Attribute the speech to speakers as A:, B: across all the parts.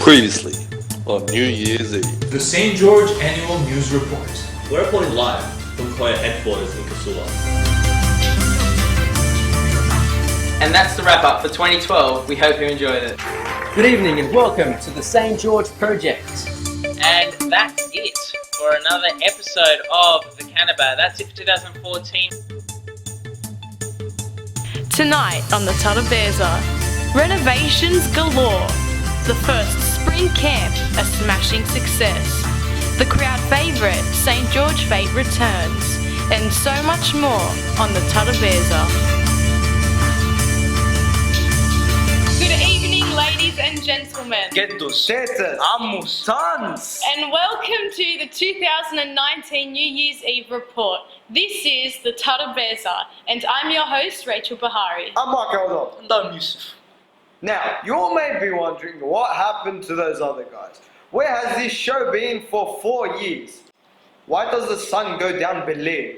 A: Previously on New Year's Eve.
B: The St. George Annual News Report.
C: We're reporting live from Koya headquarters in Kasula.
D: And that's the wrap up for 2012. We hope you enjoyed it.
E: Good evening and welcome to the St. George Project.
F: And that's it for another episode of the Cannabis. That's it for 2014.
G: Tonight on the Tarabeza, renovations galore. The first spring camp, a smashing success. The crowd favourite, St. George Fete returns. And so much more on the Tarabeza. Good evening, ladies and gentlemen. And welcome to the 2019 New Year's Eve report. This is the Tarabeza, and I'm your host, Rachel Bahari.
H: I'm Mark Eldon. And I'm Yusuf. Now, you all may be wondering what happened to those other guys. Where has this show been for 4 years? Why does the sun go down below?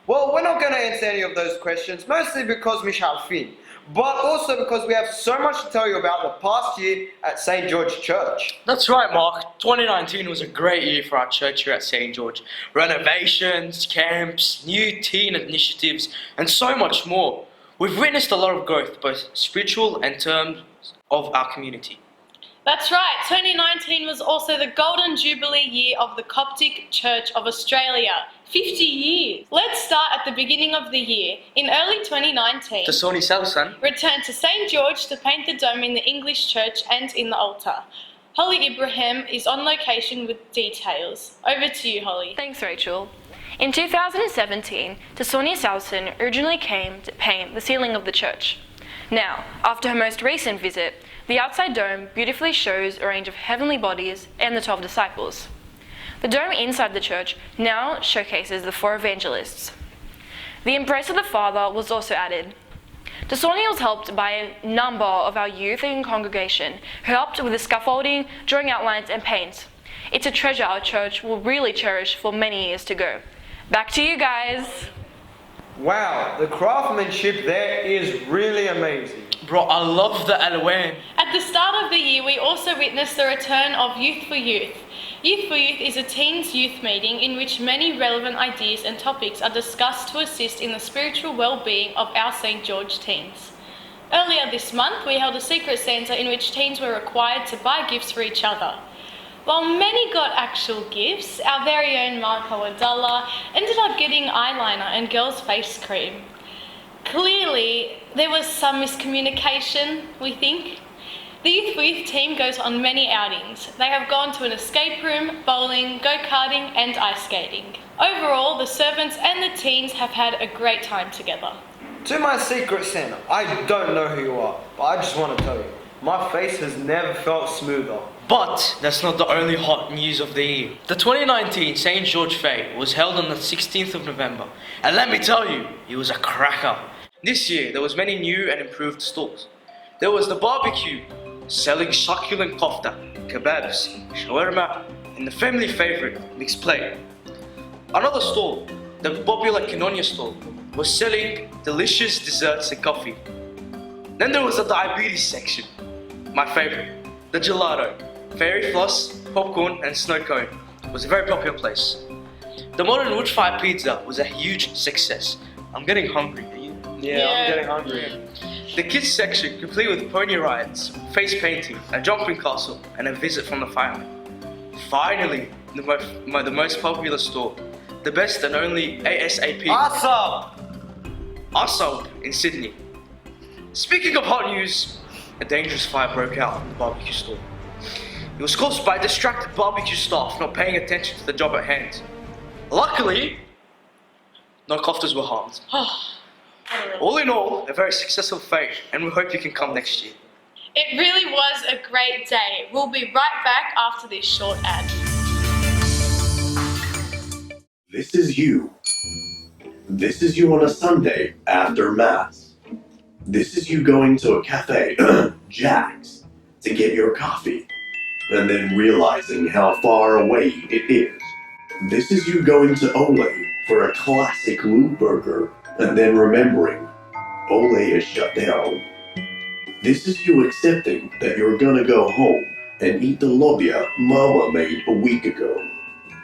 H: Well, we're not going to answer any of those questions, mostly because Michal Finn, but also because we have so much to tell you about the past year at St. George Church.
I: That's right, Mark. 2019 was a great year for our church here at St. George. Renovations, camps, new teen initiatives, and so much more. We've witnessed a lot of growth, both spiritual and in terms of our community.
G: That's right, 2019 was also the Golden Jubilee year of the Coptic Church of Australia. 50 years. Let's start at the beginning of the year. In early 2019,
I: Tasoni Salsan
G: returned to St. George to paint the dome in the English church and in the altar. Holly Ibrahim is on location with details. Over to you, Holly.
J: Thanks, Rachel. In 2017, Tasoni Salson originally came to paint the ceiling of the church. Now, after her most recent visit, the outside dome beautifully shows a range of heavenly bodies and the 12 disciples. The dome inside the church now showcases the 4 evangelists. The Embrace of the Father was also added. Tasoni was helped by a number of our youth and congregation who helped with the scaffolding, drawing outlines and paint. It's a treasure our church will really cherish for many years to go. Back to you guys.
H: Wow, the craftsmanship there is really amazing.
I: Bro, I love the Alwan.
G: At the start of the year, we also witnessed the return of Youth for Youth. Youth for Youth is a teens youth meeting in which many relevant ideas and topics are discussed to assist in the spiritual well-being of our St. George teens. Earlier this month, we held a secret Santa in which teens were required to buy gifts for each other. While many got actual gifts, our very own Marco Adalla ended up getting eyeliner and girls' face cream. Clearly, there was some miscommunication, we think. The Youth for Youth team goes on many outings. They have gone to an escape room, bowling, go-karting and ice skating. Overall, the servants and the teens have had a great time together.
H: To my secret Santa, I don't know who you are, but I just want to tell you, my face has never felt smoother.
I: But that's not the only hot news of the year. The 2019 St. George Fete was held on the 16th of November, and let me tell you, it was a cracker. This year, there was many new and improved stalls. There was the barbecue, selling succulent kofta, kebabs, shawarma, and the family favorite, mixed plate. Another stall, the popular Kinonia stall, was selling delicious desserts and coffee. Then there was the diabetes section, my favorite, the gelato, fairy floss, popcorn, and snow cone. It was a very popular place. The modern wood-fired pizza was a huge success. I'm getting hungry. Are you?
H: Yeah, I'm getting hungry.
I: The kids section, complete with pony rides, face painting, a jumping castle, and a visit from the fireman. Finally, the most popular store, the best and only ASAP. Awesome in Sydney. Speaking of hot news, a dangerous fire broke out in the barbecue store. It was caused by distracted barbecue staff not paying attention to the job at hand. Luckily, no koftas were harmed. All in all, a very successful fete, and we hope you can come next year.
G: It really was a great day. We'll be right back after this short ad.
K: This is you. This is you on a Sunday after Mass. This is you going to a cafe, Jack's, to get your coffee, and then realizing how far away it is. This is you going to Ole for a classic Lou burger, and then remembering Ole is shut down. This is you accepting that you're gonna go home and eat the lobia Mama made a week ago.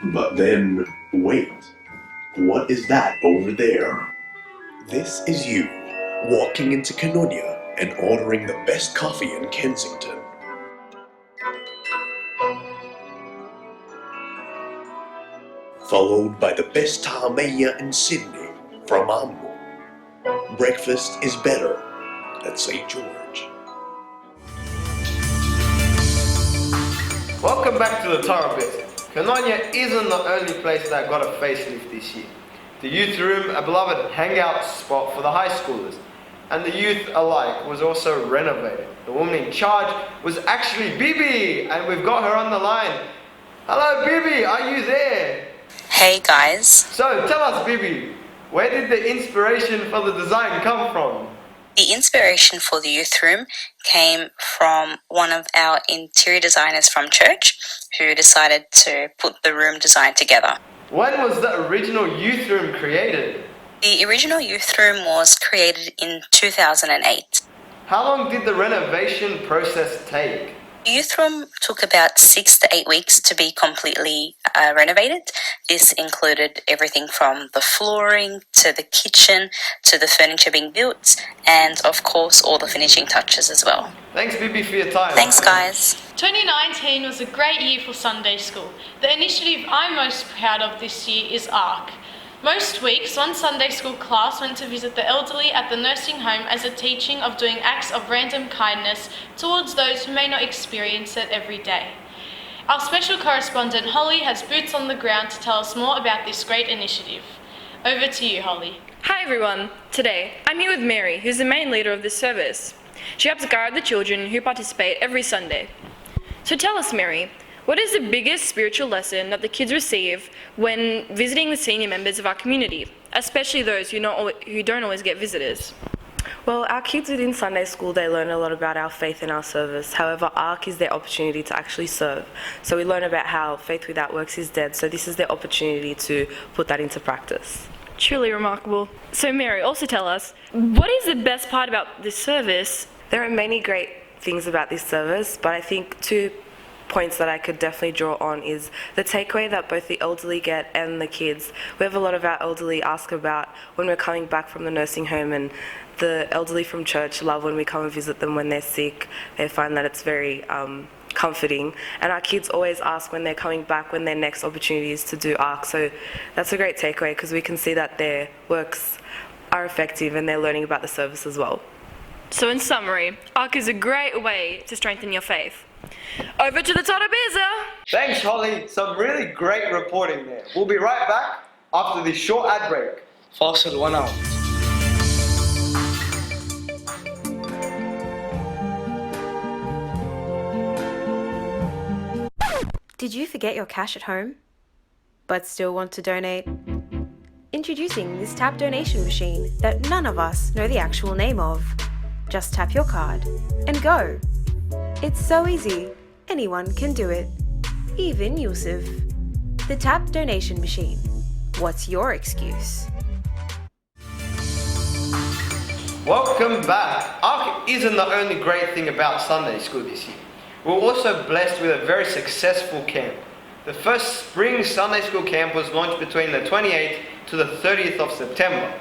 K: But then, wait. What is that over there? This is you, walking into Canonia and ordering the best coffee in Kensington. Followed by the best tameya in Sydney from Ambo. Breakfast is better at St. George.
H: Welcome back to the Tarabeza. Canonia isn't the only place that got a facelift this year. The youth room, a beloved hangout spot for the high schoolers, and the youth alike, was also renovated. The woman in charge was actually Bibi, and we've got her on the line. Hello Bibi, are you there?
L: Hey guys.
H: So tell us Bibi, where did the inspiration for the design come from?
L: The inspiration for the youth room came from one of our interior designers from church who decided to put the room design together.
H: When was the original youth room created?
L: The original youth room was created in 2008.
H: How long did the renovation process take?
L: The youth room took about 6 to 8 weeks to be completely renovated. This included everything from the flooring to the kitchen to the furniture being built and of course all the finishing touches as well.
H: Thanks Bibi for your time.
L: Thanks guys.
G: 2019 was a great year for Sunday school. The initiative I'm most proud of this year is ARC. Most weeks, one Sunday school class went to visit the elderly at the nursing home as a teaching of doing acts of random kindness towards those who may not experience it every day. Our special correspondent Holly has boots on the ground to tell us more about this great initiative. Over to you, Holly.
J: Hi everyone. Today, I'm here with Mary, who's the main leader of this service. She helps guide the children who participate every Sunday. So tell us, Mary, what is the biggest spiritual lesson that the kids receive when visiting the senior members of our community, especially those who don't always get visitors?
M: Well, our kids within Sunday school, they learn a lot about our faith and our service. However, ARC is their opportunity to actually serve. So we learn about how faith without works is dead. So this is their opportunity to put that into practice.
J: Truly remarkable. So Mary, also tell us, what is the best part about this service?
M: There are many great things about this service, but I think two points that I could definitely draw on is the takeaway that both the elderly get and the kids. We have a lot of our elderly ask about when we're coming back from the nursing home, and the elderly from church love when we come and visit them when they're sick. They find that it's very comforting, and our kids always ask when they're coming back when their next opportunity is to do ARC. So that's a great takeaway because we can see that their works are effective and they're learning about the service as well.
J: So in summary, ARC is a great way to strengthen your faith. Over to the Tarabeza!
H: Thanks Holly, some really great reporting there. We'll be right back after this short ad break.
I: Faster 1 hour.
N: Did you forget your cash at home, but still want to donate? Introducing this tap donation machine that none of us know the actual name of. Just tap your card and go. It's so easy, anyone can do it, even Yusuf. The tap donation machine. What's your excuse?
H: Welcome back. ARC isn't the only great thing about Sunday school this year. We're also blessed with a very successful camp. The first spring Sunday school camp was launched between the 28th to the 30th of September.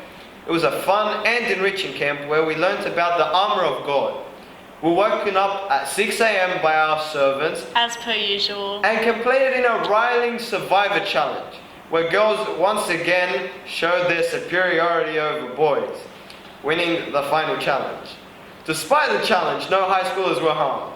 H: It was a fun and enriching camp where we learnt about the armour of God. We were woken up at 6 a.m. by our servants,
G: as per usual,
H: and completed in a riling survivor challenge, where girls once again showed their superiority over boys, winning the final challenge. Despite the challenge, no high schoolers were harmed,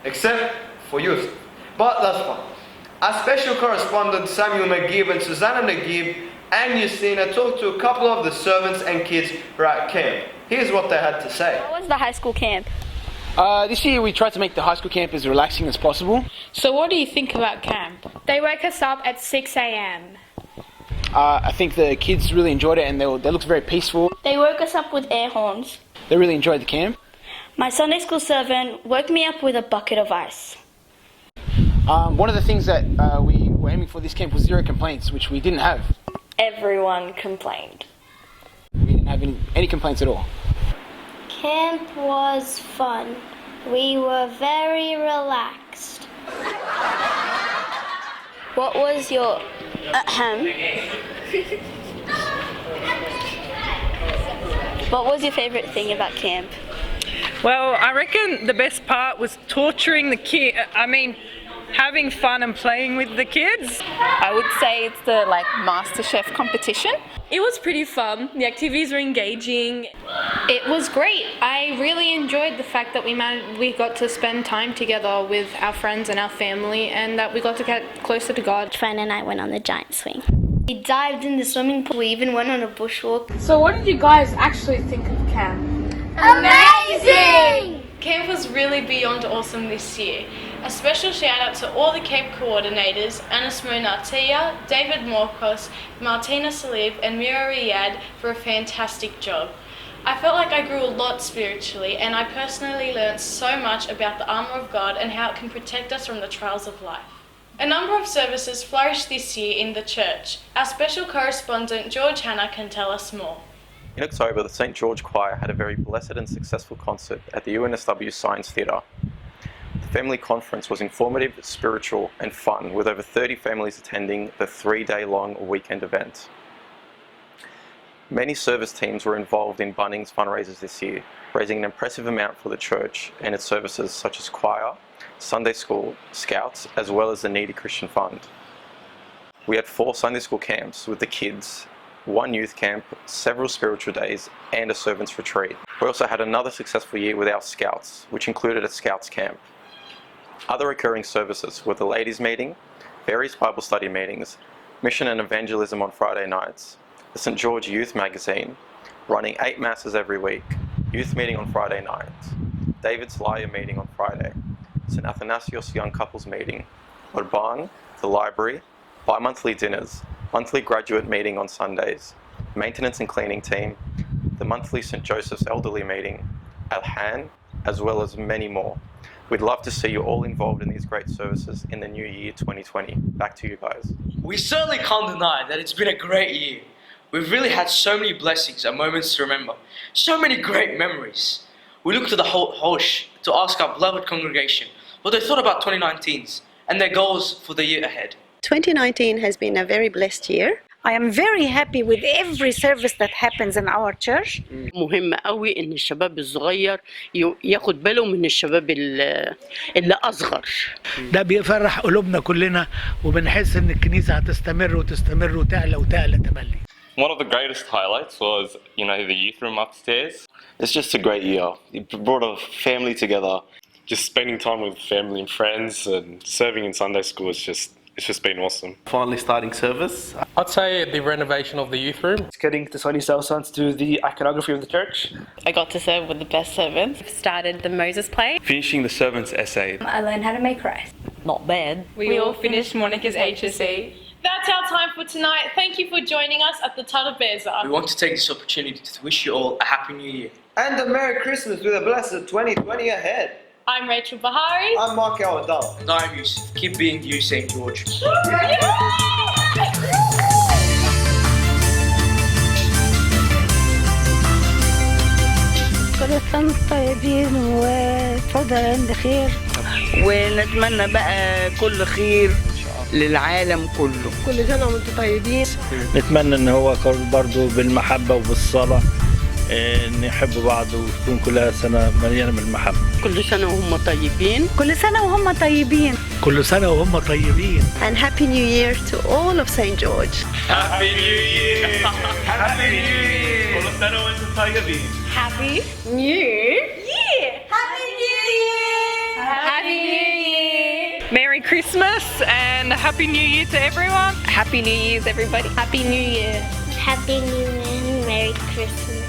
H: except for Yusuf, but that's fine. Our special correspondent Samuel McGibb and Susanna McGibb and Yusina talked to a couple of the servants and kids who are at camp. Here's what they had to say.
O: How was the high school camp?
P: This year we tried to make the high school camp as relaxing as possible.
Q: So what do you think about camp?
O: They woke us up at 6 a.m.
P: I think the kids really enjoyed it and they looked very peaceful.
O: They woke us up with air horns.
P: They really enjoyed the camp.
O: My Sunday school servant woke me up with a bucket of ice.
P: One of the things that we were aiming for this camp was 0 complaints, which we didn't have.
O: Everyone complained.
P: We didn't have any complaints at all.
R: Camp was fun. We were very relaxed.
O: What was your What was your favourite thing about camp?
R: Well, I reckon the best part was torturing the having fun and playing with the kids.
Q: I would say it's the MasterChef competition. It was pretty fun. The activities were engaging. It was great. I really enjoyed the fact that we got to spend time together with our friends and our family, and that we got to get closer to God.
O: Fran and I went on the giant swing. We dived in the swimming pool. We even went on a bushwalk.
Q: So what did you guys actually think of camp?
G: Amazing! Camp was really beyond awesome this year. A special shout out to all the camp coordinators, Anas Monatia, David Morkos, Martina Salib and Mira Riyad for a fantastic job. I felt like I grew a lot spiritually, and I personally learned so much about the armour of God and how it can protect us from the trials of life. A number of services flourished this year in the church. Our special correspondent George Hanna can tell us more.
S: In October, the St. George Choir had a very blessed and successful concert at the UNSW Science Theatre. The family conference was informative, spiritual and fun, with over 30 families attending the 3-day-long weekend event. Many service teams were involved in Bunnings fundraisers this year, raising an impressive amount for the church and its services such as choir, Sunday school, scouts, as well as the Needy Christian Fund. We had 4 Sunday school camps with the kids, 1 youth camp, several spiritual days, and a servants retreat. We also had another successful year with our scouts, which included a scouts camp. Other recurring services were the ladies' meeting, various Bible study meetings, mission and evangelism on Friday nights, the St. George Youth Magazine, running 8 masses every week, youth meeting on Friday nights, David's Lyre meeting on Friday, St. Athanasios Young Couples meeting, Orban, the library, bi-monthly dinners, monthly graduate meeting on Sundays, maintenance and cleaning team, the monthly St. Joseph's elderly meeting, Alhan, as well as many more. We'd love to see you all involved in these great services in the new year 2020. Back to you guys.
I: We certainly can't deny that it's been a great year. We've really had so many blessings and moments to remember, so many great memories. We look to the Hosh to ask our beloved congregation what they thought about 2019s and their goals for the year ahead.
T: 2019 has been a very blessed year. I am very happy with every service that happens in our church.
U: مهم قوي ان الشباب الصغير ياخد باله من الشباب اللي اصغر.
V: ده بيفرح قلوبنا كلنا وبنحس ان الكنيسة هتستمر وتستمر وتعلى وتعلى تملي.
W: One of the greatest highlights was, the youth room upstairs. It's just a great year. It brought a family together. Just spending time with family and friends and serving in Sunday school it's just been awesome.
X: Finally starting service.
Y: I'd say the renovation of the youth room.
X: It's getting to Sonny Southsons to the iconography of the church.
Q: I got to serve with the best servants.
Z: Started the Moses play.
W: Finishing the servant's essay.
Z: I learned how to make rice.
T: Not bad.
Q: We all finished Monica's HSC.
G: That's our time for tonight. Thank you for joining us at the Tarabeza.
I: We want to take this opportunity to wish you all a Happy New Year.
H: And a Merry Christmas with a blessed 2020 ahead.
G: I'm Rachel Bahari.
H: I'm Mark Awadal.
I: And I'm Yusuf. Keep being you, St. George.
T: كل سنة طيبين وتفضل عند خير.
U: ونتمنى بقى كل خير للعالم كله.
T: كل سنة وانتم طيبين.
V: نتمنى ان هو برضو بالمحبة وبالصلاة نحب بعض وتكون كلها سنة مليانة بالمحبة.
U: كل سنة وهم طيبين.
T: كل سنة وهم طيبين.
V: كل سنة وهم طيبين.
T: And Happy New Year to all of St. George.
W: Happy New Year! Happy New Year! كل سنة وانتم طيبين.
G: Happy New Year!
Z: Happy New Year!
G: Happy New Year!
R: Merry Christmas and Happy New Year to everyone.
Q: Happy New Year's, everybody.
Z: Happy New Year!
O: Happy New Year and Merry Christmas.